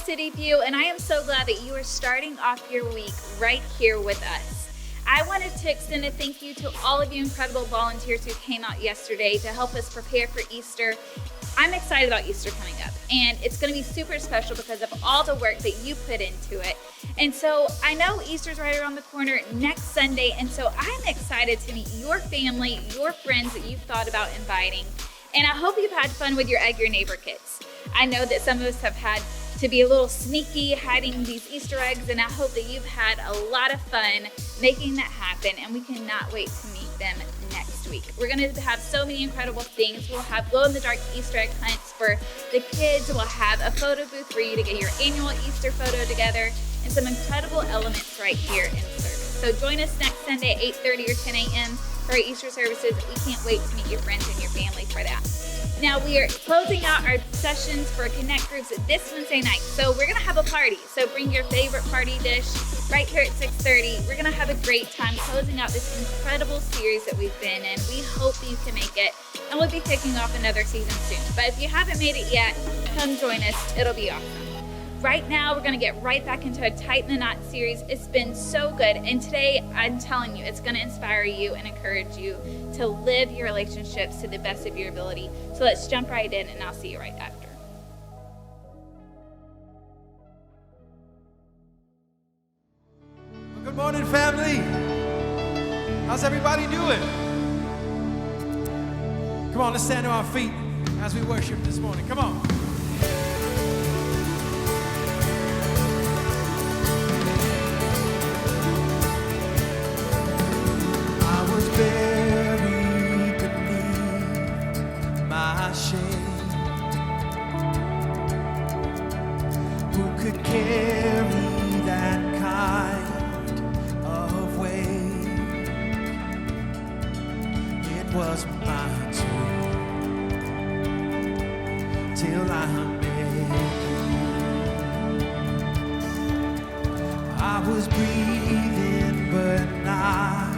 City View, and I am so glad that you are starting off your week right here with us. I wanted to extend a thank you to all of you incredible volunteers who came out yesterday to help us prepare for Easter. I'm excited about Easter coming up, and it's going to be super special because of all the work that you put into it. And so I know Easter's right around the corner next Sunday, and so I'm excited to meet your family, your friends that you've thought about inviting. And I hope you've had fun with your Egg Your Neighbor kits. I know that some of us have had to be a little sneaky hiding these Easter eggs, and I hope that you've had a lot of fun making that happen, and we cannot wait to meet them next week. We're going to have so many incredible things. We'll have glow-in-the-dark Easter egg hunts for the kids. We'll have a photo booth for you to get your annual Easter photo together, and some incredible elements right here in service. So join us next Sunday at 8:30 or 10 a.m. for our Easter services. We can't wait to meet your friends and your family for that. Now, we are closing out our sessions for Connect groups this Wednesday night. So we're going to have a party. So bring your favorite party dish right here at 6:30. We're going to have a great time closing out this incredible series that we've been in. We hope you can make it. And we'll be kicking off another season soon. But if you haven't made it yet, come join us. It'll be awesome. Right now, we're going to get right back into a Tighten the Knot series. It's been so good. And today, I'm telling you, it's going to inspire you and encourage you to live your relationships to the best of your ability. So let's jump right in, and I'll see you right after. Well, good morning, family. How's everybody doing? Come on, let's stand to our feet as we worship this morning. Come on. Buried beneath my shame. Who could carry that kind of weight? It was my turn till I met you. I was breathing but not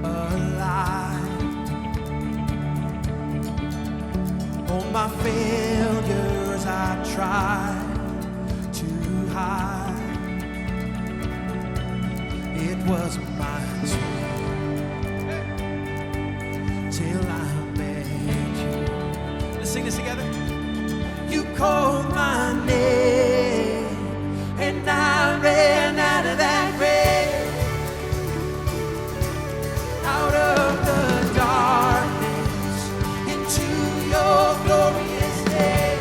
alive. All my failures I tried to hide. It was my turn till I met you. Let's sing this together. You called my name and I ran out of that grave. Out of the darkness into your glorious day.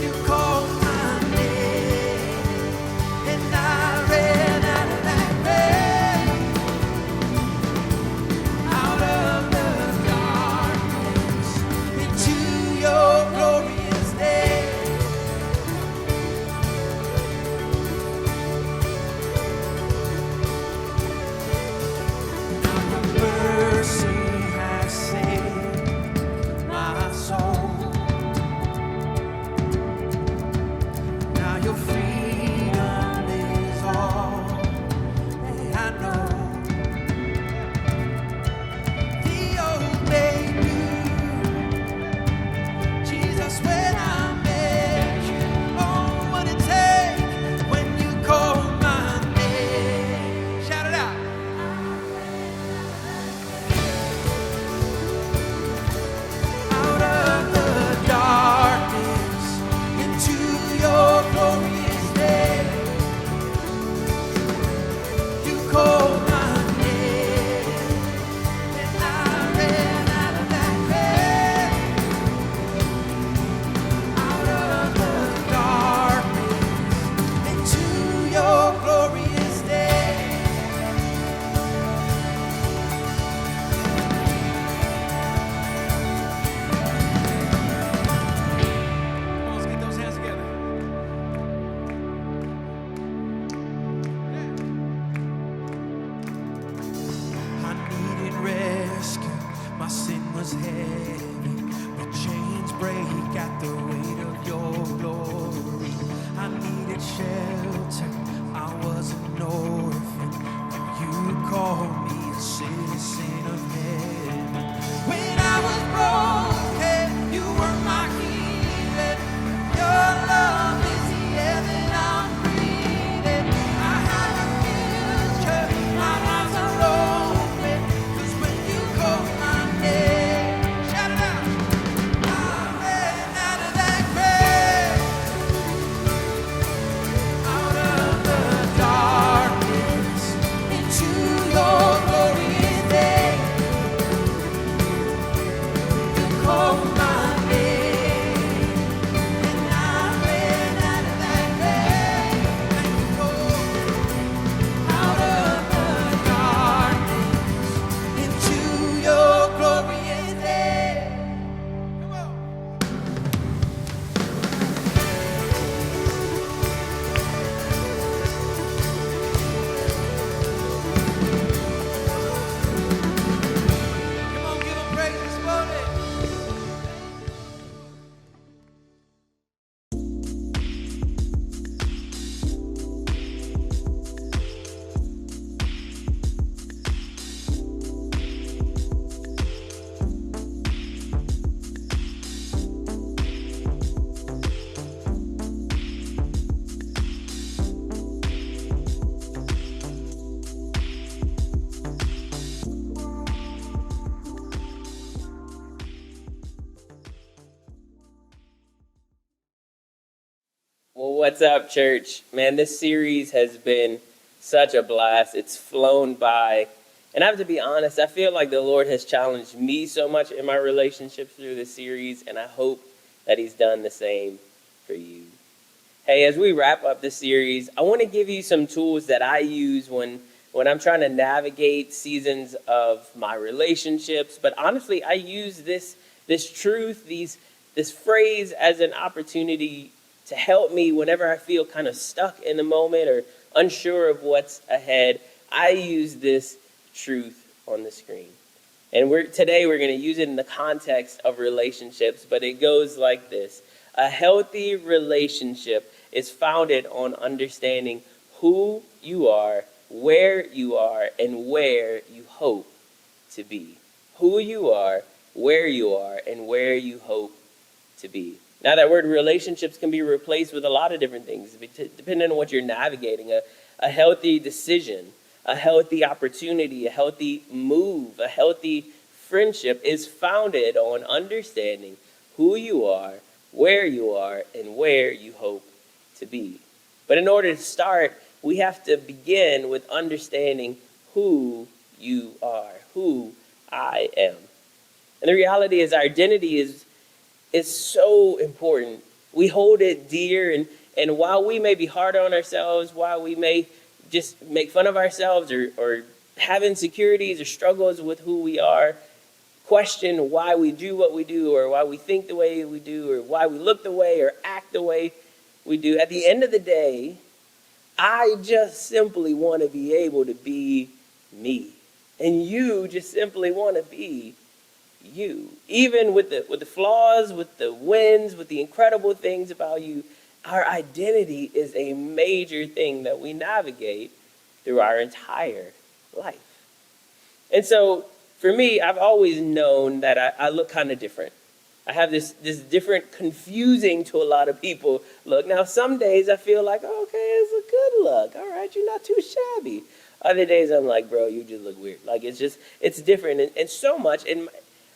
You called my name and I ran out of that grave. Out of the darkness into your glorious day. When I was broken, you were my healing. What's up, church? Man, this series has been such a blast. It's flown by. And I have to be honest, I feel like the Lord has challenged me so much in my relationships through this series, and I hope that he's done the same for you. Hey, as we wrap up this series, I want to give you some tools that I use when I'm trying to navigate seasons of my relationships. But honestly, I use this truth, this phrase as an opportunity to help me whenever I feel kind of stuck in the moment or unsure of what's ahead. I use this truth on the screen. And today we're going to use it in the context of relationships, but it goes like this. A healthy relationship is founded on understanding who you are, where you are, and where you hope to be. Who you are, where you are, and where you hope to be. Now, that word relationships can be replaced with a lot of different things, depending on what you're navigating. A healthy decision, a healthy opportunity, a healthy move, a healthy friendship is founded on understanding who you are, where you are, and where you hope to be. But in order to start, we have to begin with understanding who you are, who I am. And the reality is our identity is so important. We hold it dear, and while we may be hard on ourselves, while we may just make fun of ourselves or have insecurities or struggles with who we are, question why we do what we do or why we think the way we do or why we look the way or act the way we do. At the end of the day, I just simply want to be able to be me. And you just simply want to be you. Even with the flaws, with the wins, with the incredible things about you, our identity is a major thing that we navigate through our entire life. And so for me, I've always known that I look kind of different. I have this different, confusing to a lot of people look. Now, some days I feel like, oh, okay, it's a good look. All right, you're not too shabby. Other days I'm like, bro, you just look weird. Like, it's different. And so much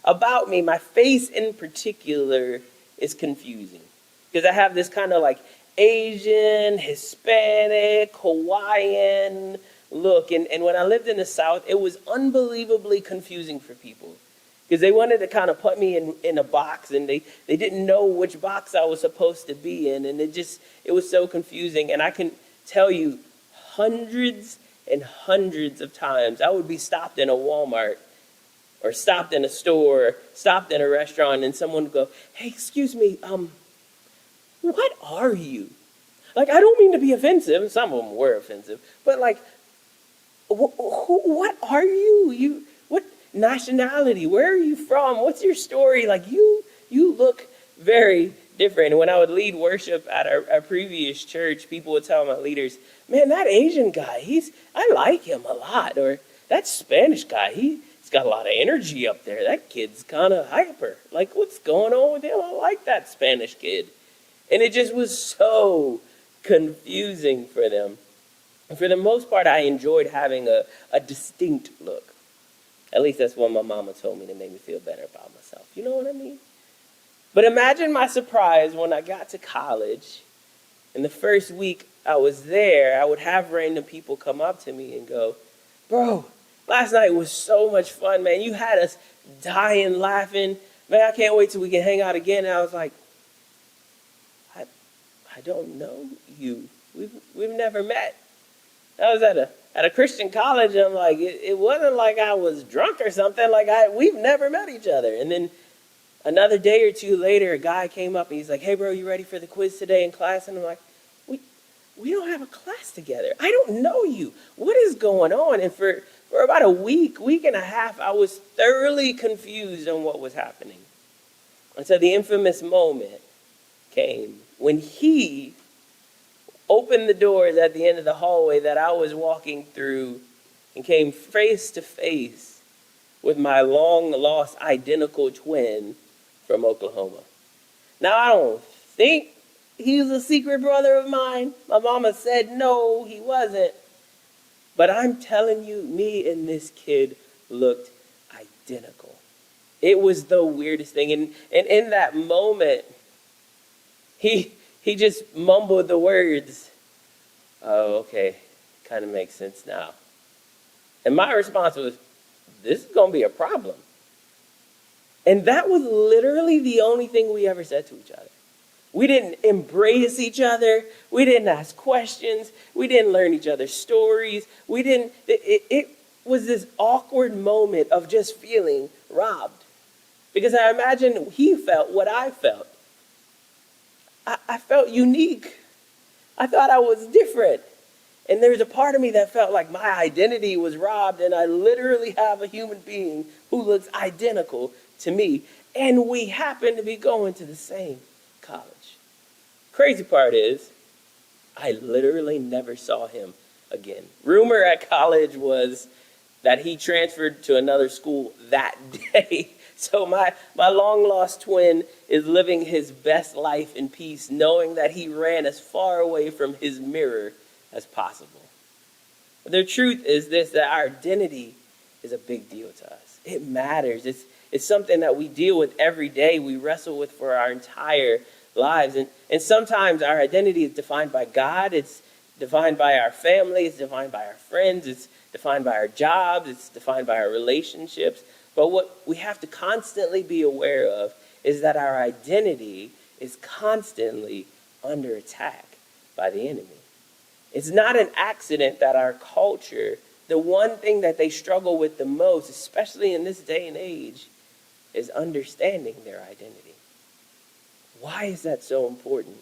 about me, my face in particular is confusing. Because I have this kind of like Asian, Hispanic, Hawaiian look. And when I lived in the South, it was unbelievably confusing for people. Because they wanted to kind of put me in a box, and they didn't know which box I was supposed to be in. And it was so confusing. And I can tell you hundreds and hundreds of times I would be stopped in a Walmart or stopped in a store, stopped in a restaurant, and someone would go, hey, excuse me, what are you? Like, I don't mean to be offensive. Some of them were offensive. But, like, what are you? What nationality? Where are you from? What's your story? Like, you look very different. And when I would lead worship at our previous church, people would tell my leaders, man, that Asian guy, I like him a lot. Or that Spanish guy, he's got a lot of energy up there. That kid's kind of hyper. Like, what's going on with him? I like that Spanish kid. And it just was so confusing for them. And for the most part, I enjoyed having a distinct look. At least that's what my mama told me to make me feel better about myself. You know what I mean? But imagine my surprise when I got to college. And the first week I was there, I would have random people come up to me and go, bro, last night was so much fun, man. You had us dying laughing. Man, I can't wait till we can hang out again. And I was like, I don't know you. We've never met. I was at a Christian college, and I'm like, it wasn't like I was drunk or something. Like, we've never met each other. And then another day or two later, a guy came up and he's like, hey, bro, you ready for the quiz today in class? And I'm like, we don't have a class together. I don't know you. What is going on? And for about a week and a half, I was thoroughly confused on what was happening. Until the infamous moment came when he opened the doors at the end of the hallway that I was walking through and came face to face with my long-lost identical twin from Oklahoma. Now, I don't think he was a secret brother of mine. My mama said no, he wasn't. But I'm telling you, me and this kid looked identical. It was the weirdest thing. And in that moment, he he just mumbled the words, "Oh, okay, kind of makes sense now." And my response was, "This is going to be a problem." And that was literally the only thing we ever said to each other. We didn't embrace each other. We didn't ask questions. We didn't learn each other's stories. It was this awkward moment of just feeling robbed. Because I imagine he felt what I felt. I felt unique. I thought I was different. And there was a part of me that felt like my identity was robbed, and I literally have a human being who looks identical to me. And we happen to be going to the same college. Crazy part is, I literally never saw him again. Rumor at college was that he transferred to another school that day. So my long lost twin is living his best life in peace, knowing that he ran as far away from his mirror as possible. But the truth is this, that our identity is a big deal to us. It matters. It's something that we deal with every day. We wrestle with for our entire lives. And sometimes our identity is defined by God. It's defined by our family. It's defined by our friends. It's defined by our jobs. It's defined by our relationships. But what we have to constantly be aware of is that our identity is constantly under attack by the enemy. It's not an accident that our culture, the one thing that they struggle with the most, especially in this day and age, is understanding their identity. Why is that so important?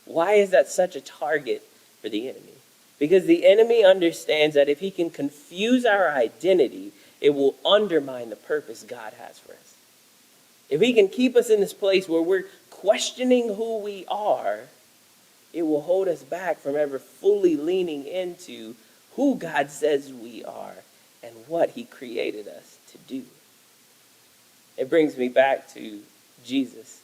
Why is that such a target for the enemy? Because the enemy understands that if he can confuse our identity, it will undermine the purpose God has for us. If he can keep us in this place where we're questioning who we are, it will hold us back from ever fully leaning into who God says we are and what he created us to do. It brings me back to Jesus.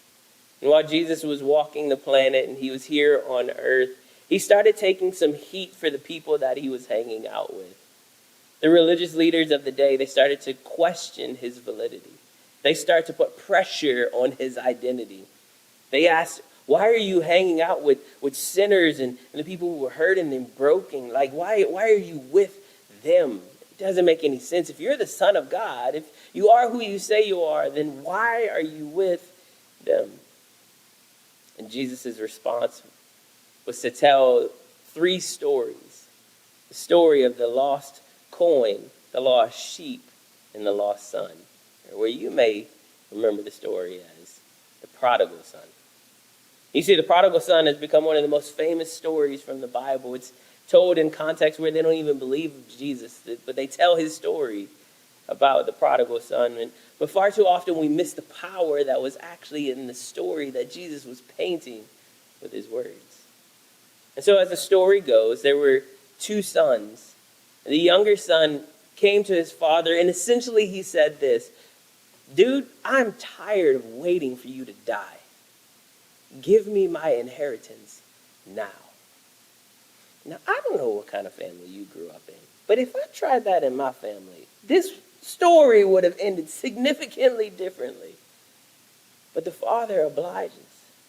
And while Jesus was walking the planet and he was here on earth, he started taking some heat for the people that he was hanging out with. The religious leaders of the day, they started to question his validity. They started to put pressure on his identity. They asked, "Why are you hanging out with sinners and the people who were hurting and broken? Like, why are you with them? It doesn't make any sense. If you're the Son of God, if you are who you say you are, then why are you with them?" And Jesus' response was to tell 3 stories. The story of the lost coin, the lost sheep, and the lost son. Where you may remember the story as the prodigal son. You see, the prodigal son has become one of the most famous stories from the Bible. It's told in context where they don't even believe Jesus, but they tell his story about the prodigal son. But far too often we miss the power that was actually in the story that Jesus was painting with his words. And so as the story goes, there were 2 sons. The younger son came to his father, and essentially he said this, "Dude, I'm tired of waiting for you to die. Give me my inheritance now." Now, I don't know what kind of family you grew up in, but if I tried that in my family, this story would have ended significantly differently. But the father obliges,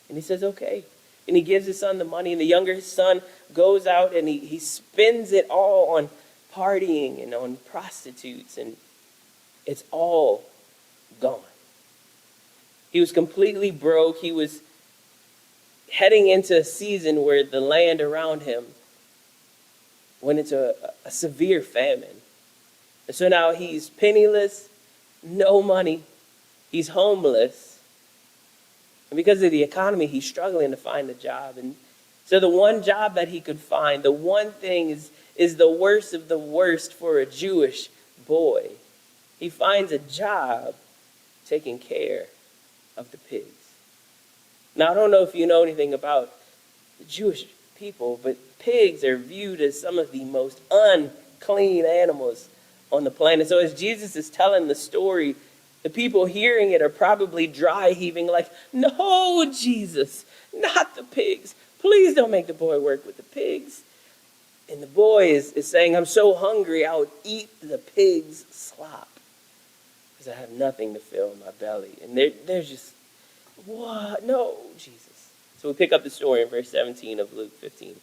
and he says, "Okay." And he gives his son the money, and the younger son goes out and he spends it all on partying and on prostitutes, and it's all gone. He was completely broke. He was heading into a season where the land around him went into a severe famine. And so now he's penniless, no money, he's homeless. And because of the economy, he's struggling to find a job. And so the one job that he could find, the one thing is the worst of the worst for a Jewish boy. He finds a job taking care of the pigs. Now, I don't know if you know anything about the Jewish people, but pigs are viewed as some of the most unclean animals on the planet. So as Jesus is telling the story, the people hearing it are probably dry heaving like, "No, Jesus, not the pigs. Please don't make the boy work with the pigs." And the boy is saying, "I'm so hungry, I'll eat the pig's slop because I have nothing to fill my belly." And they're just, "What? No, Jesus." So we pick up the story in verse 17 of Luke 15.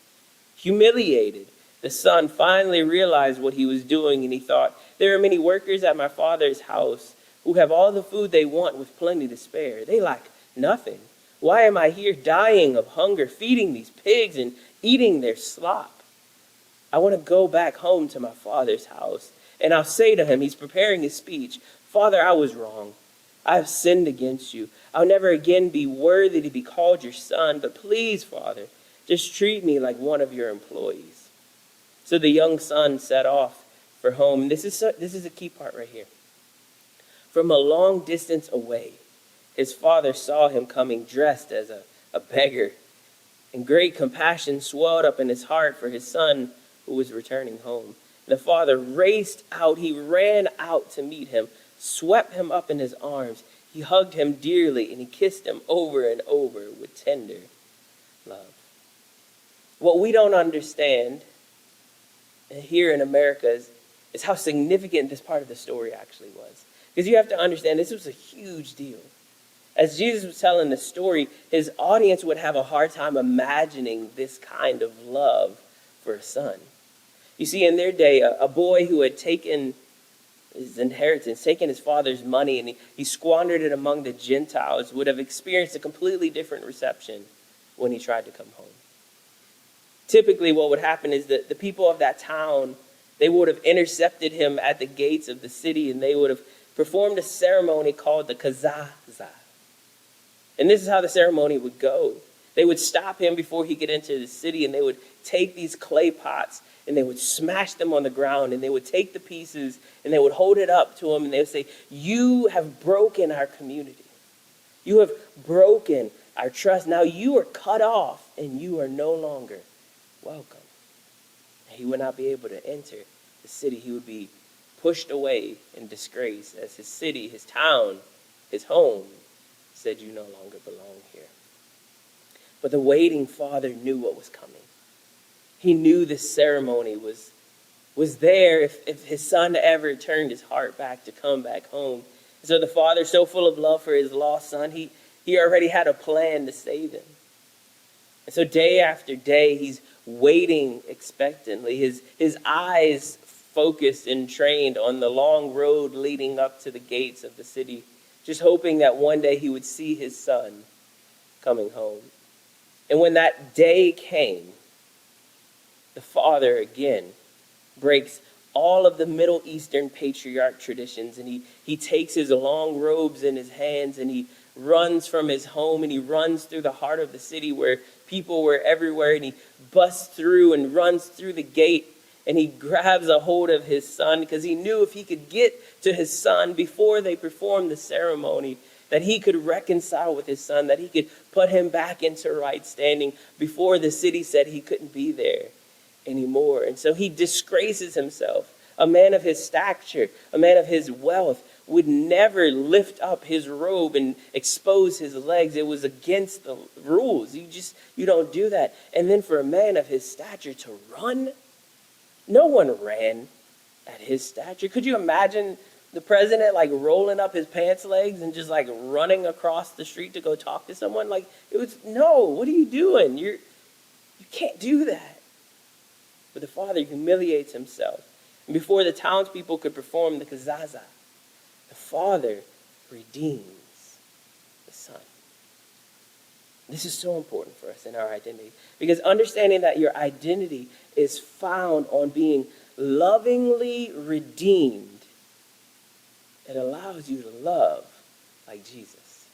Humiliated, the son finally realized what he was doing, and he thought, there are many workers at my father's house who have all the food they want with plenty to spare. They lack nothing. Why am I here dying of hunger, feeding these pigs and eating their slop? I want to go back home to my father's house, and I'll say to him, he's preparing his speech, Father, I was wrong. I have sinned against you. I'll never again be worthy to be called your son, but please, Father, just treat me like one of your employees. So the young son set off for home. This is a key part right here. From a long distance away, his father saw him coming dressed as a beggar, and great compassion swelled up in his heart for his son who was returning home. The father raced out. He ran out to meet him, swept him up in his arms. He hugged him dearly, and he kissed him over and over with tender love. What we don't understand here in America is how significant this part of the story actually was. Because you have to understand, this was a huge deal. As Jesus was telling the story, his audience would have a hard time imagining this kind of love for a son. You see, in their day, a boy who had taken his inheritance, taken his father's money, and he squandered it among the Gentiles, would have experienced a completely different reception when he tried to come home. Typically, what would happen is that the people of that town, they would have intercepted him at the gates of the city, and they would have performed a ceremony called the Kazaza. And this is how the ceremony would go. They would stop him before he could enter the city, and they would take these clay pots, and they would smash them on the ground, and they would take the pieces, and they would hold it up to him, and they would say, you have broken our community. You have broken our trust. Now you are cut off, and you are no longer welcome. He would not be able to enter the city. He would be pushed away in disgrace as his city, his town, his home said, you no longer belong here. But the waiting father knew what was coming. He knew this ceremony was there if his son ever turned his heart back to come back home. So the father, so full of love for his lost son, he already had a plan to save him. And so day after day, he's waiting expectantly, his eyes focused and trained on the long road leading up to the gates of the city, just hoping that one day he would see his son coming home. And when that day came, the father again breaks all of the Middle Eastern patriarch traditions, and he takes his long robes in his hands, and he runs from his home, and he runs through the heart of the city where people were everywhere, and he busts through and runs through the gate, and he grabs a hold of his son because he knew if he could get to his son before they performed the ceremony, that he could reconcile with his son, that he could put him back into right standing before the city said he couldn't be there anymore. And so he disgraces himself. A man of his stature, a man of his wealth, would never lift up his robe and expose his legs. It was against the rules. You don't do that. And then for a man of his stature to run, no one ran at his stature. Could you imagine the president like rolling up his pants legs and just like running across the street to go talk to someone? Like, it was, no, what are you doing? You can't do that. But the father humiliates himself. And before the townspeople could perform the kazaza, the father redeems the son. This is so important for us in our identity, because understanding that your identity is found on being lovingly redeemed, it allows you to love like Jesus.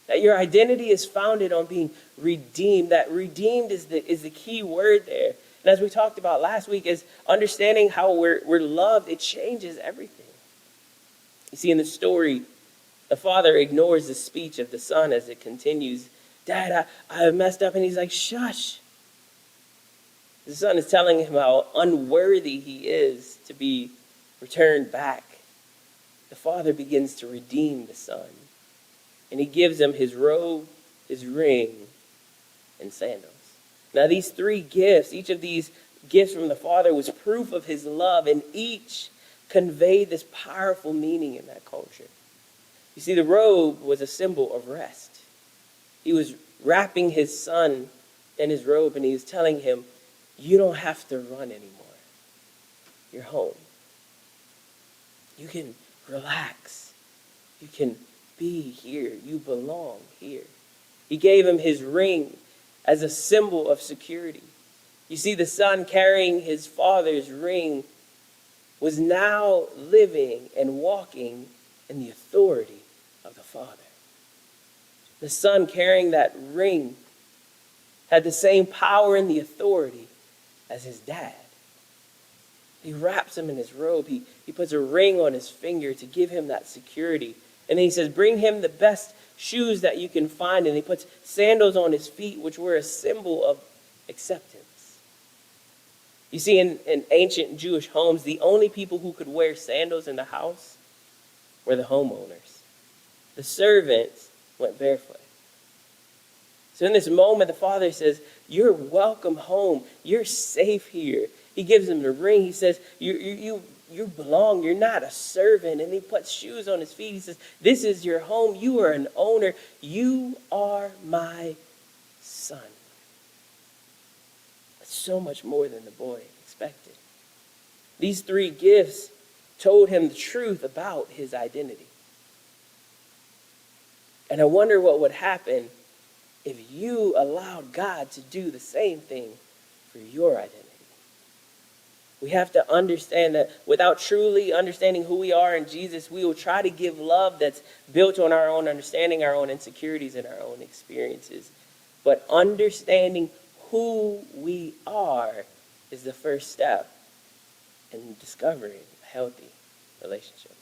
That your identity is founded on being redeemed. That redeemed is the key word there. And as we talked about last week, is understanding how we're loved, it changes everything. You see, in the story, the father ignores the speech of the son as it continues. Dad, I have messed up. And he's like, shush. The son is telling him how unworthy he is to be returned back. The father begins to redeem the son. And he gives him his robe, his ring, and sandals. Now these three gifts, each of these gifts from the father was proof of his love, and each conveyed this powerful meaning in that culture. You see, the robe was a symbol of rest. He was wrapping his son in his robe, and he was telling him, you don't have to run anymore. You're home. You can relax. You can be here. You belong here. He gave him his ring as a symbol of security. You see, the son carrying his father's ring was now living and walking in the authority of the Father. The son carrying that ring had the same power and the authority as his dad. He wraps him in his robe. He puts a ring on his finger to give him that security. And then he says, bring him the best shoes that you can find. And he puts sandals on his feet, which were a symbol of acceptance. You see, in ancient Jewish homes, the only people who could wear sandals in the house were the homeowners. The servants went barefoot. So in this moment, the father says, you're welcome home. You're safe here. He gives him the ring. He says, you belong. You're not a servant. And he puts shoes on his feet. He says, this is your home. You are an owner. You are my son. It's so much more than the boy expected. These three gifts told him the truth about his identity. And I wonder what would happen if you allowed God to do the same thing for your identity. We have to understand that without truly understanding who we are in Jesus, we will try to give love that's built on our own understanding, our own insecurities, and our own experiences. But understanding who we are is the first step in discovering a healthy relationship.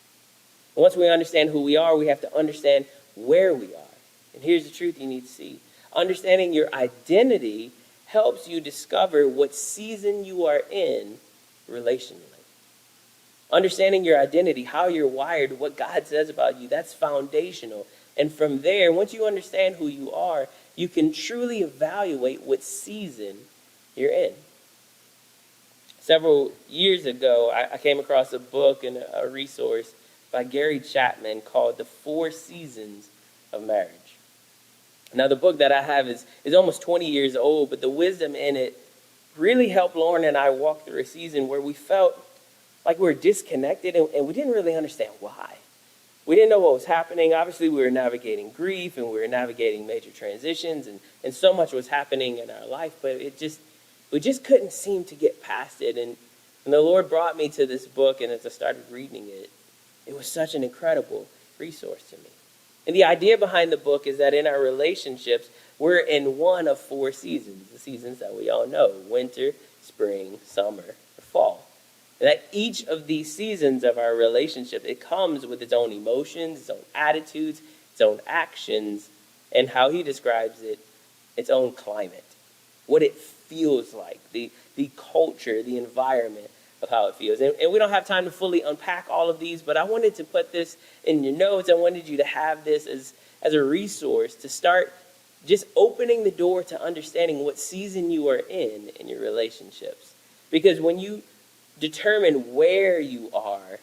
And once we understand who we are, we have to understand where we are. And here's the truth you need to see. Understanding your identity helps you discover what season you are in relationally. Understanding your identity, how you're wired, what God says about you, that's foundational. And from there, once you understand who you are, you can truly evaluate what season you're in. Several years ago, I came across a book and a resource by Gary Chapman called The 4 Seasons of Marriage. Now, the book that I have is almost 20 years old, but the wisdom in it really helped Lauren and I walk through a season where we felt like we were disconnected and we didn't really understand why. We didn't know what was happening. Obviously, we were navigating grief and we were navigating major transitions and so much was happening in our life, but we just couldn't seem to get past it. And the Lord brought me to this book, and as I started reading it, it was such an incredible resource to me. And the idea behind the book is that in our relationships, we're in one of 4 seasons, the seasons that we all know: winter, spring, summer, or fall. And that each of these seasons of our relationship, it comes with its own emotions, its own attitudes, its own actions, and how he describes it, its own climate, what it feels like, the culture, the environment of how it feels. And we don't have time to fully unpack all of these, but I wanted to put this in your notes. I wanted you to have this as a resource to start just opening the door to understanding what season you are in your relationships. Because when you determine where you are,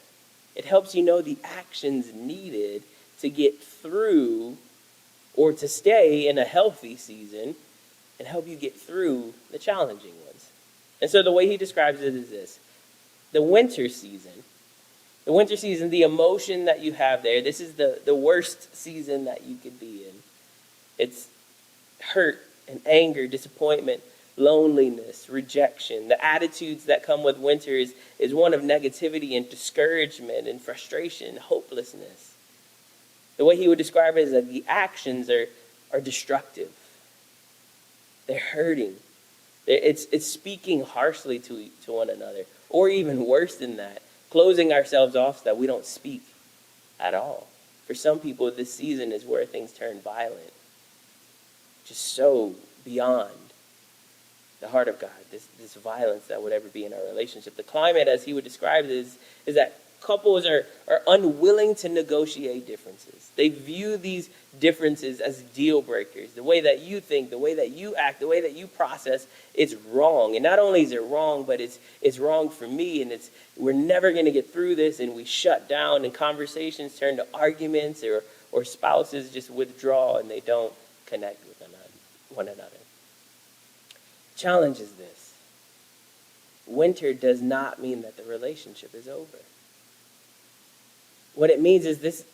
it helps you know the actions needed to get through or to stay in a healthy season and help you get through the challenging ones. And so the way he describes it is this: the winter season, the emotion that you have there, this is the worst season that you could be in. It's hurt and anger, disappointment, loneliness, rejection. The attitudes that come with winter is one of negativity and discouragement and frustration, hopelessness. The way he would describe it is that the actions are destructive. They're hurting. It's speaking harshly to one another. Or even worse than that, closing ourselves off so that we don't speak at all. For some people, this season is where things turn violent. Just so beyond the heart of God, this violence that would ever be in our relationship. The climate, as he would describe it, is that couples are unwilling to negotiate differences. They view these differences as deal breakers. The way that you think, the way that you act, the way that you process, it's wrong. And not only is it wrong, but it's wrong for me, and we're never going to get through this, and we shut down, and conversations turn to arguments, or spouses just withdraw and they don't connect with one another. Challenge is this. Winter does not mean that the relationship is over. What it means is this: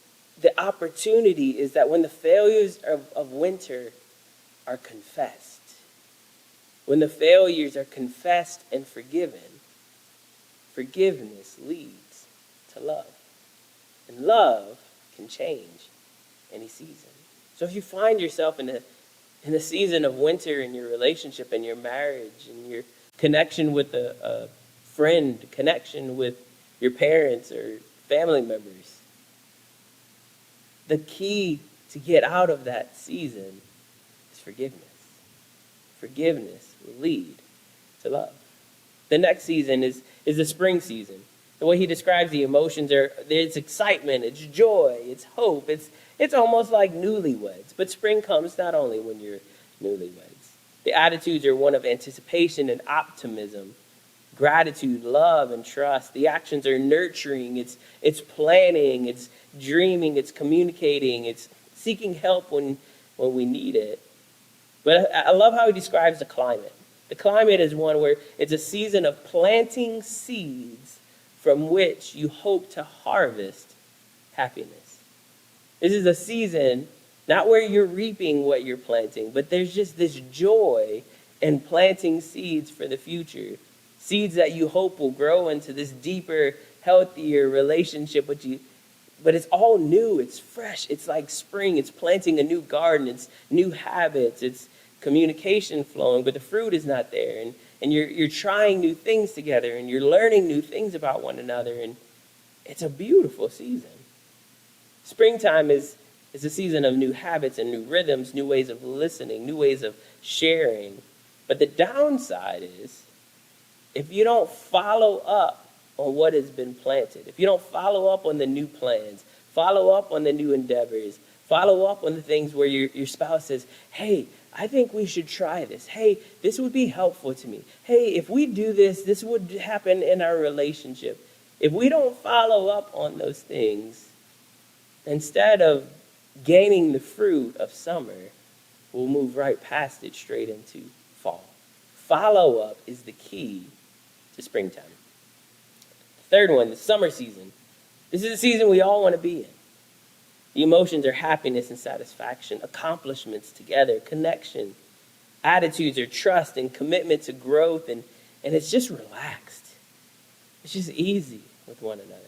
the opportunity is that when the failures of winter are confessed, when the failures are confessed and forgiven, forgiveness leads to love. And love can change any season. So if you find yourself in a season of winter in your relationship, in your marriage, in your connection with a friend, connection with your parents or family members, the key to get out of that season is forgiveness. Forgiveness will lead to love. The next season is the spring season. The way he describes the emotions it's excitement, it's joy, it's hope. It's almost like newlyweds. But spring comes not only when you're newlyweds. The attitudes are one of anticipation and optimism, gratitude, love, and trust. The actions are nurturing, it's planning, it's dreaming, it's communicating, it's seeking help when we need it. But I love how he describes the climate. The climate is one where it's a season of planting seeds from which you hope to harvest happiness. This is a season not where you're reaping what you're planting, but there's just this joy in planting seeds for the future. Seeds that you hope will grow into this deeper, healthier relationship with you. But it's all new, it's fresh, it's like spring, it's planting a new garden, it's new habits, it's communication flowing, but the fruit is not there. And you're trying new things together, and you're learning new things about one another, and it's a beautiful season. Springtime is a season of new habits and new rhythms, new ways of listening, new ways of sharing. But the downside is, if you don't follow up on what has been planted, if you don't follow up on the new plans, follow up on the new endeavors, follow up on the things where your spouse says, hey, I think we should try this. Hey, this would be helpful to me. Hey, if we do this, this would happen in our relationship. If we don't follow up on those things, instead of gaining the fruit of summer, we'll move right past it straight into fall. Follow up is the key to springtime. The third one, the summer season. This is a season we all want to be in. The emotions are happiness and satisfaction, accomplishments together, connection. Attitudes are trust and commitment to growth, and it's just relaxed. It's just easy with one another.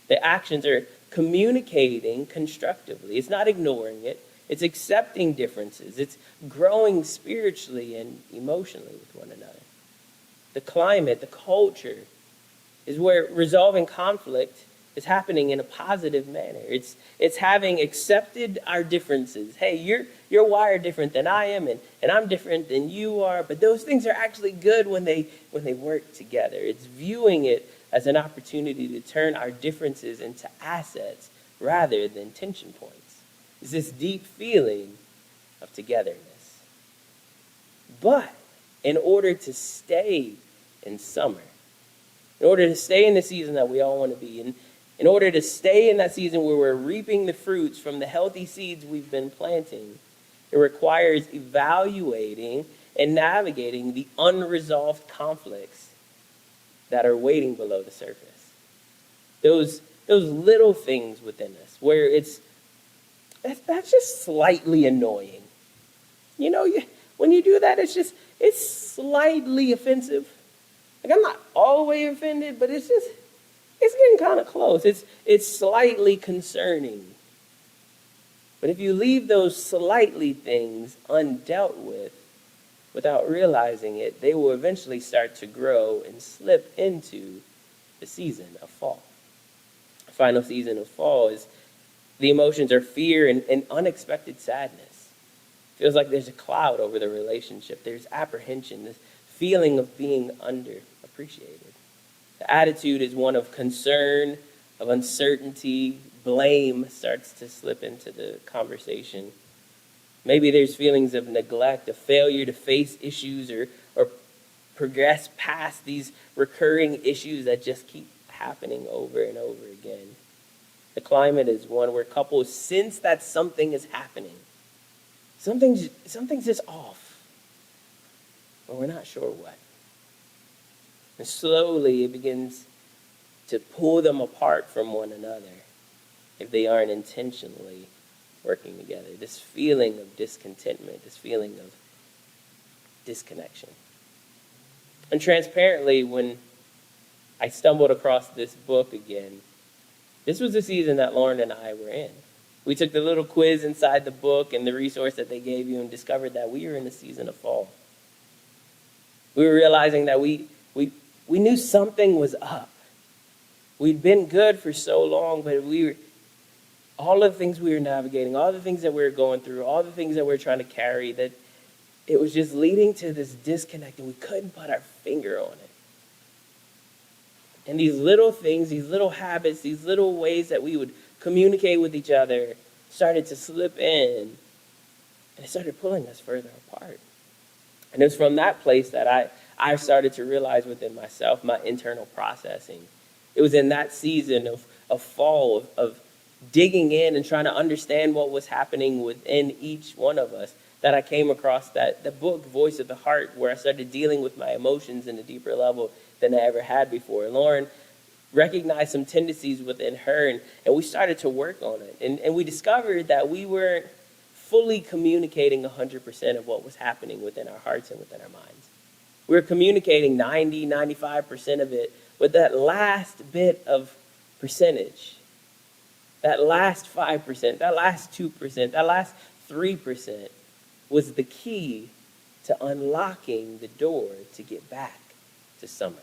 The actions are communicating constructively. It's not ignoring it. It's accepting differences. It's growing spiritually and emotionally with one another. The climate, the culture, is where resolving conflict is happening in a positive manner. It's having accepted our differences. Hey, you're wired different than I am, and I'm different than you are, but those things are actually good when they work together. It's viewing it as an opportunity to turn our differences into assets rather than tension points. It's this deep feeling of togetherness. But in order to stay in summer, in order to stay in the season that we all want to be in order to stay in that season where we're reaping the fruits from the healthy seeds we've been planting, it requires evaluating and navigating the unresolved conflicts that are waiting below the surface. Those little things within us where that's just slightly annoying. You know, when you do that, it's slightly offensive. Like, I'm not all the way offended, but it's getting kind of close. It's slightly concerning. But if you leave those slightly things undealt with, without realizing it, they will eventually start to grow and slip into the season of fall. The final season of fall is the emotions are fear and unexpected sadness. It feels like there's a cloud over the relationship. There's apprehension, this feeling of being underappreciated. The attitude is one of concern, of uncertainty. Blame starts to slip into the conversation. Maybe there's feelings of neglect, a failure to face issues or progress past these recurring issues that just keep happening over and over again. The climate is one where couples sense that something is happening. Something's just off. but we're not sure what. And slowly it begins to pull them apart from one another if they aren't intentionally working together. This feeling of discontentment, this feeling of disconnection. And transparently, when I stumbled across this book again, this was the season that Lauren and I were in. We took the little quiz inside the book and the resource that they gave you and discovered that we were in the season of fall. We were realizing that we knew something was up. We'd been good for so long, but all of the things we were navigating, all the things that we were going through, all the things that we were trying to carry, that it was just leading to this disconnect, and we couldn't put our finger on it. And these little things, these little habits, these little ways that we would communicate with each other started to slip in, and it started pulling us further apart. And it was from that place that I started to realize within myself my internal processing. It was in that season of fall, of digging in and trying to understand what was happening within each one of us, that I came across the book, Voice of the Heart, where I started dealing with my emotions in a deeper level than I ever had before. Lauren recognized some tendencies within her, and we started to work on it. And we discovered that we weren't fully communicating 100% of what was happening within our hearts and within our minds. We were communicating 90, 95% of it, but that last bit of percentage, that last 5%, that last 2%, that last 3% was the key to unlocking the door to get back to summer.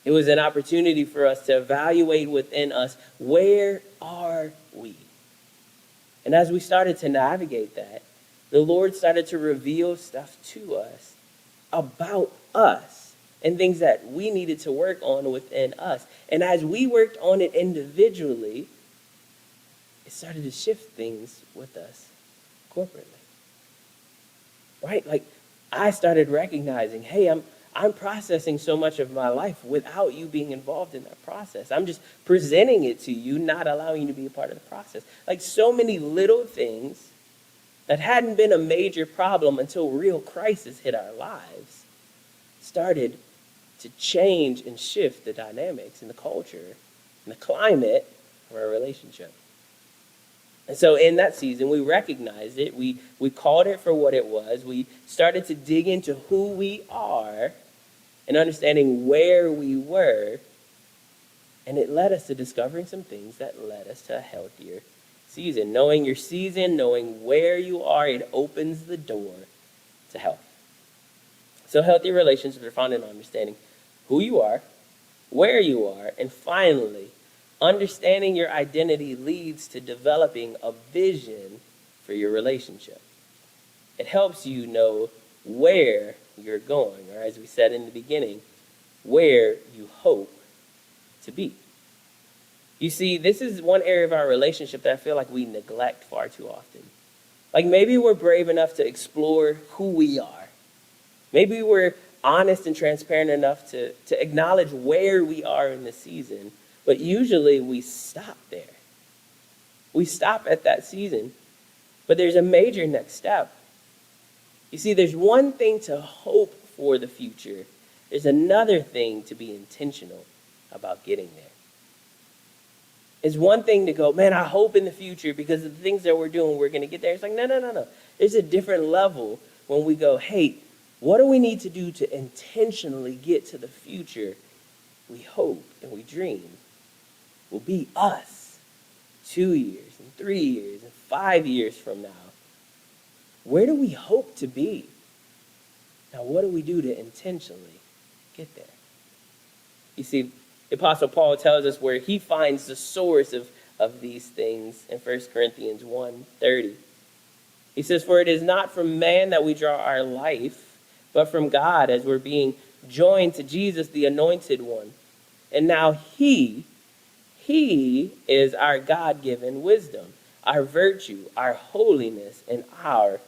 It was an opportunity for us to evaluate within us, where are we? And as we started to navigate that, the Lord started to reveal stuff to us about us and things that we needed to work on within us. And as we worked on it individually, it started to shift things with us corporately. Right? Like, I started recognizing, hey, I'm processing so much of my life without you being involved in that process. I'm just presenting it to you, not allowing you to be a part of the process. Like, so many little things that hadn't been a major problem until real crisis hit our lives started to change and shift the dynamics and the culture and the climate of our relationship. And so in that season, we recognized it. We called it for what it was. We started to dig into who we are and understanding where we were. And it led us to discovering some things that led us to a healthier season. Knowing your season, knowing where you are, it opens the door to health. So healthy relationships are found in understanding who you are, where you are, and finally, understanding your identity leads to developing a vision for your relationship. It helps you know where you're going, or as we said in the beginning, where you hope to be. You see, this is one area of our relationship that I feel like we neglect far too often. Like, maybe we're brave enough to explore who we are. Maybe we're honest and transparent enough to acknowledge where we are in the season. But usually we stop there. We stop at that season. But there's a major next step. You see, there's one thing to hope for the future. There's another thing to be intentional about getting there. It's one thing to go, man, I hope in the future because of the things that we're doing, we're going to get there. It's like, no. There's a different level when we go, hey, what do we need to do to intentionally get to the future we hope and we dream will be us 2 years and 3 years and 5 years from now? Where do we hope to be? Now, what do we do to intentionally get there? You see, the Apostle Paul tells us where he finds the source of these things in 1 Corinthians 1:30. He says, for it is not from man that we draw our life, but from God, as we're being joined to Jesus, the anointed one. And now he is our God-given wisdom, our virtue, our holiness, and our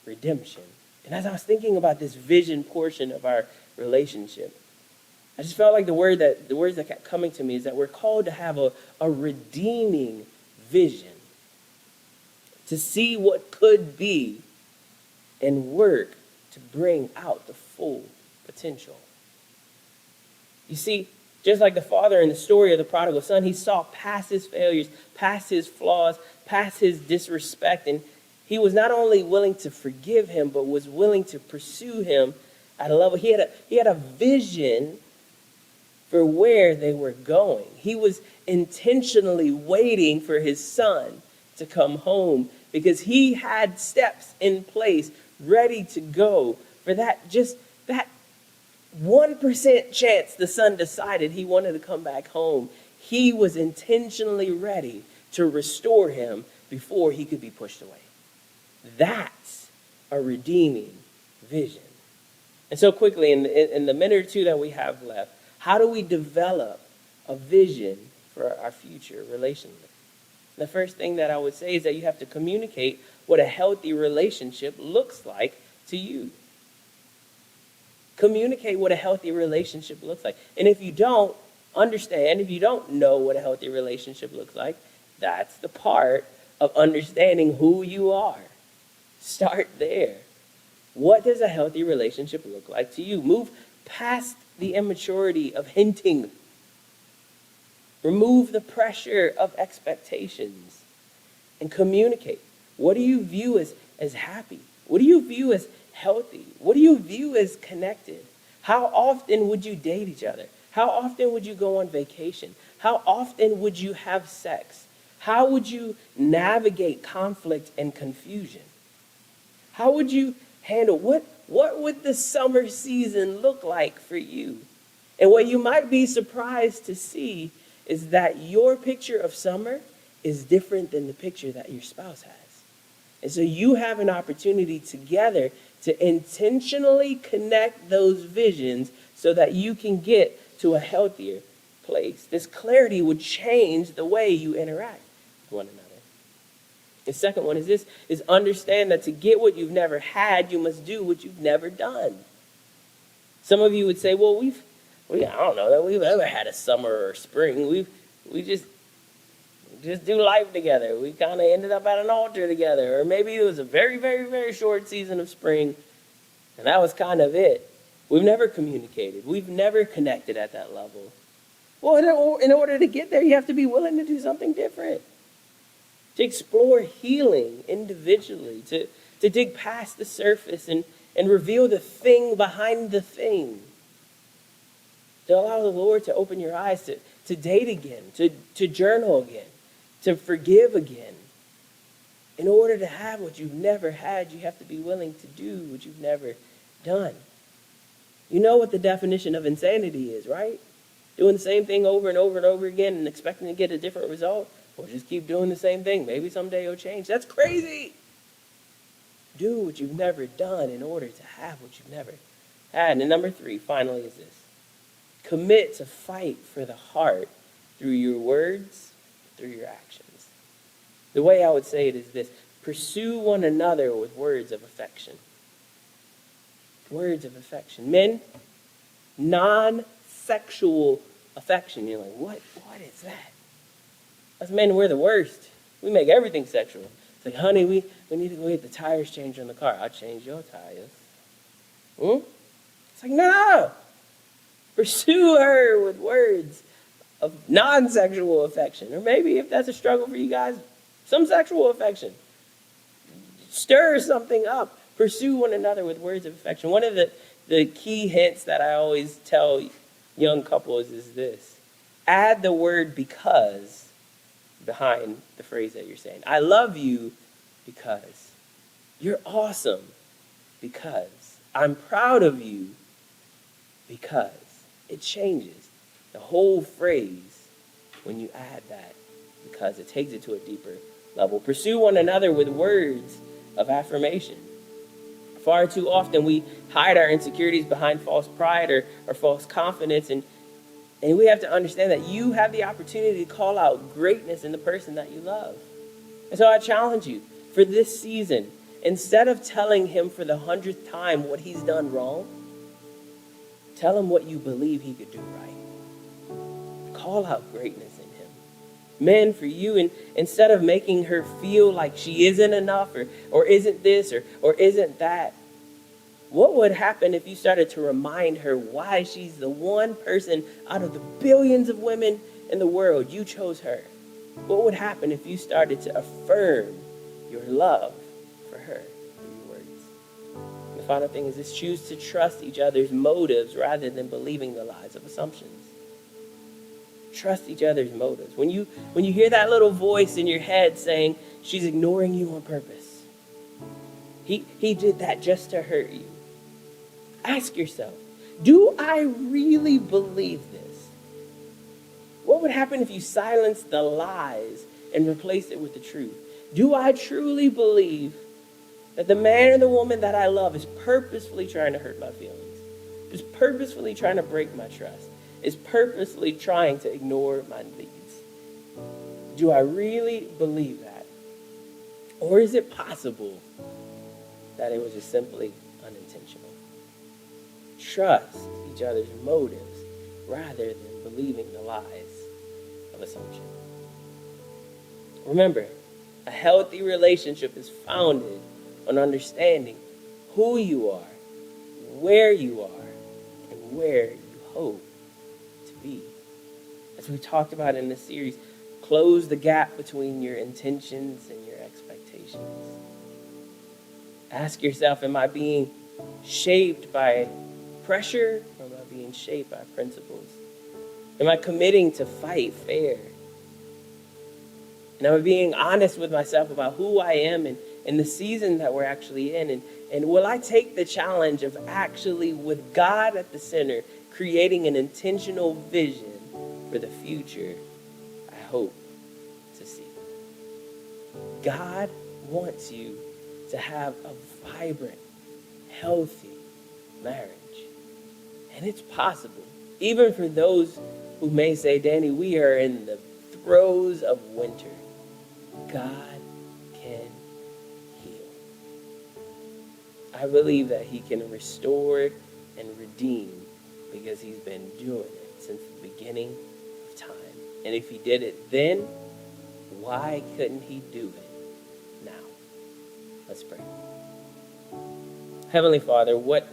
redemption. And as I was thinking about this vision portion of our relationship, I just felt like the words that kept coming to me is that we're called to have a redeeming vision, to see what could be and work to bring out the full potential. You see, just like the father in the story of the prodigal son, he saw past his failures, past his flaws, past his disrespect, and he was not only willing to forgive him, but was willing to pursue him at a level. He had a vision for where they were going. He was intentionally waiting for his son to come home because he had steps in place ready to go for that 1% chance the son decided he wanted to come back home. He was intentionally ready to restore him before he could be pushed away. That's a redeeming vision. And so quickly, in the minute or two that we have left, how do we develop a vision for our future relationally? The first thing that I would say is that you have to communicate what a healthy relationship looks like to you. Communicate what a healthy relationship looks like. And if you don't understand, if you don't know what a healthy relationship looks like, that's the part of understanding who you are. Start there. What does a healthy relationship look like to you? Move past the immaturity of hinting. Remove the pressure of expectations and communicate. What do you view as happy? What do you view as healthy? What do you view as connected? How often would you date each other? How often would you go on vacation? How often would you have sex? How would you navigate conflict and confusion? How would you handle what would the summer season look like for you? And what you might be surprised to see is that your picture of summer is different than the picture that your spouse has. And so you have an opportunity together to intentionally connect those visions so that you can get to a healthier place. This clarity would change the way you interact with one another. The second one is this, is understand that to get what you've never had, you must do what you've never done. Some of you would say, well, I don't know that we've ever had a summer or spring. We just do life together. We kind of ended up at an altar together. Or maybe it was a very, very, very short season of spring, and that was kind of it. We've never communicated. We've never connected at that level. Well, in order to get there, you have to be willing to do something different. To explore healing individually, to dig past the surface and reveal the thing behind the thing. To allow the Lord to open your eyes to date again, to journal again, to forgive again. In order to have what you've never had, you have to be willing to do what you've never done. You know what the definition of insanity is, right? Doing the same thing over and over and over again and expecting to get a different result. Or just keep doing the same thing. Maybe someday it'll change. That's crazy. Do what you've never done in order to have what you've never had. And number 3, finally, is this. Commit to fight for the heart through your words, through your actions. The way I would say it is this. Pursue one another with words of affection. Words of affection. Men, non-sexual affection. You're like, what is that? Us men, we're the worst. We make everything sexual. It's like, honey, we need to go get the tires changed on the car. I'll change your tires. It's like, no. Pursue her with words of non-sexual affection. Or maybe if that's a struggle for you guys, some sexual affection. Stir something up. Pursue one another with words of affection. One of the key hints that I always tell young couples is this. Add the word because behind the phrase that you're saying. I love you because. You're awesome because. I'm proud of you because. It changes the whole phrase when you add that because it takes it to a deeper level. Pursue one another with words of affirmation. Far too often we hide our insecurities behind false pride or false confidence, and we have to understand that you have the opportunity to call out greatness in the person that you love. And so I challenge you for this season, instead of telling him for the 100th time what he's done wrong, tell him what you believe he could do right. Call out greatness in him. Men, for you, and instead of making her feel like she isn't enough or isn't this or isn't that, What would happen if you started to remind her why she's the one person out of the billions of women in the world, you chose her? What would happen if you started to affirm your love for her through your words? And the final thing is this: choose to trust each other's motives rather than believing the lies of assumptions. Trust each other's motives. When you hear that little voice in your head saying, she's ignoring you on purpose, he did that just to hurt you, ask yourself, do I really believe this? What would happen if you silenced the lies and replaced it with the truth? Do I truly believe that the man or the woman that I love is purposefully trying to hurt my feelings, is purposefully trying to break my trust, is purposely trying to ignore my needs? Do I really believe that? Or is it possible that it was just simply unintentional? Trust each other's motives rather than believing the lies of assumption. Remember, a healthy relationship is founded on understanding who you are, where you are, and where you hope to be. As we talked about in this series, close the gap between your intentions and your expectations. Ask yourself, am I being shaped by pressure, or am I being shaped by principles? Am I committing to fight fair? And am I being honest with myself about who I am and the season that we're actually in? And will I take the challenge of actually, with God at the center, creating an intentional vision for the future I hope to see? God wants you to have a vibrant, healthy marriage. And it's possible. Even for those who may say, Danny, we are in the throes of winter. God can heal. I believe that he can restore and redeem because he's been doing it since the beginning of time. And if he did it then, why couldn't he do it now? Let's pray. Heavenly Father, what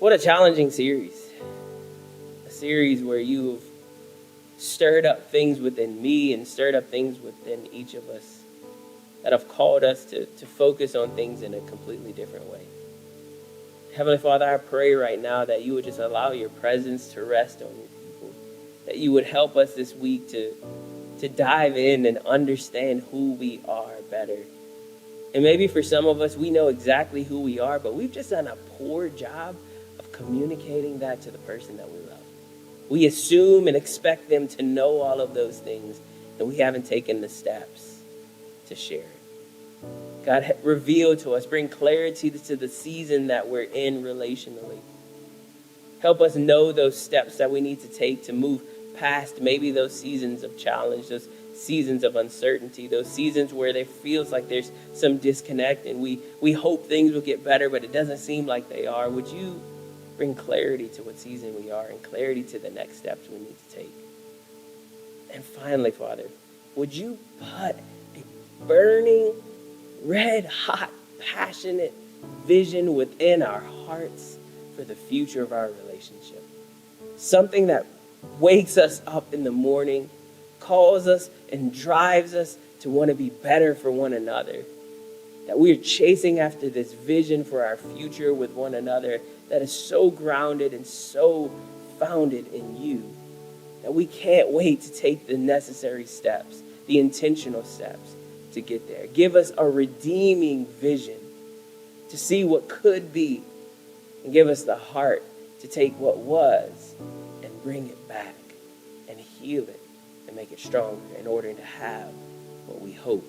a challenging series. A series where you've stirred up things within me and stirred up things within each of us that have called us to focus on things in a completely different way. Heavenly Father, I pray right now that you would just allow your presence to rest on your people, that you would help us this week to dive in and understand who we are better. And maybe for some of us, we know exactly who we are, but we've just done a poor job of communicating that to the person that we love. We assume and expect them to know all of those things, and we haven't taken the steps to share it. God, reveal to us, bring clarity to the season that we're in relationally. Help us know those steps that we need to take to move past maybe those seasons of challenge, those seasons of uncertainty, those seasons where there feels like there's some disconnect and we hope things will get better, but it doesn't seem like they are. Would you bring clarity to what season we are and clarity to the next steps we need to take? And finally, Father, would you put a burning, red-hot, passionate vision within our hearts for the future of our relationship? Something that wakes us up in the morning, calls us and drives us to want to be better for one another. That we are chasing after this vision for our future with one another that is so grounded and so founded in you that we can't wait to take the necessary steps, the intentional steps to get there. Give us a redeeming vision to see what could be, and give us the heart to take what was and bring it back and heal it and make it stronger in order to have what we hope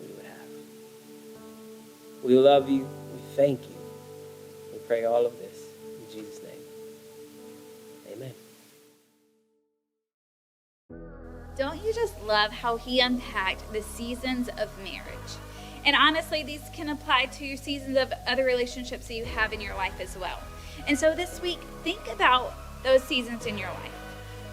we would have. We love you. We thank you. We pray all of this in Jesus' name. Amen. Don't you just love how he unpacked the seasons of marriage? And honestly, these can apply to your seasons of other relationships that you have in your life as well. And so this week, think about those seasons in your life.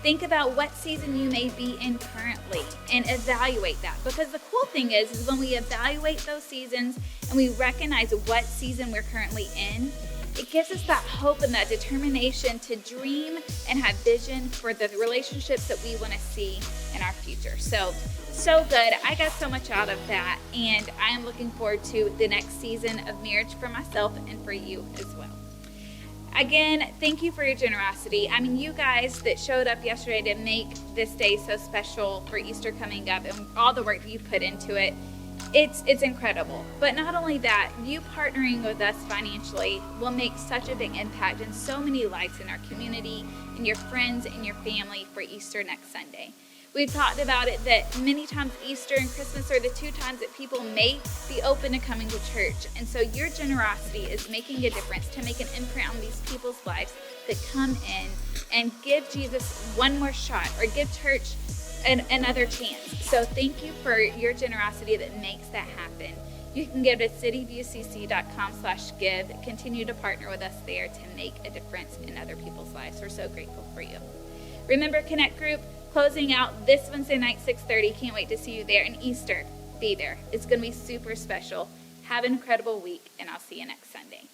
Think about what season you may be in currently and evaluate that. Because the cool thing is when we evaluate those seasons and we recognize what season we're currently in, it gives us that hope and that determination to dream and have vision for the relationships that we want to see in our future. So good. I got so much out of that, and I am looking forward to the next season of marriage for myself and for you as well. Again, thank you for your generosity. I mean, you guys that showed up yesterday to make this day so special for Easter coming up and all the work that you put into it, it's incredible. But not only that, you partnering with us financially will make such a big impact in so many lives in our community, in your friends, and your family for Easter next Sunday. We've talked about it that many times Easter and Christmas are the two times that people may be open to coming to church. And so your generosity is making a difference to make an imprint on these people's lives that come in and give Jesus one more shot or give church another chance. So thank you for your generosity that makes that happen. You can give to cityviewcc.com/give. Continue to partner with us there to make a difference in other people's lives. We're so grateful for you. Remember, Connect Group closing out this Wednesday night, 6:30. Can't wait to see you there. And Easter, be there. It's going to be super special. Have an incredible week, and I'll see you next Sunday.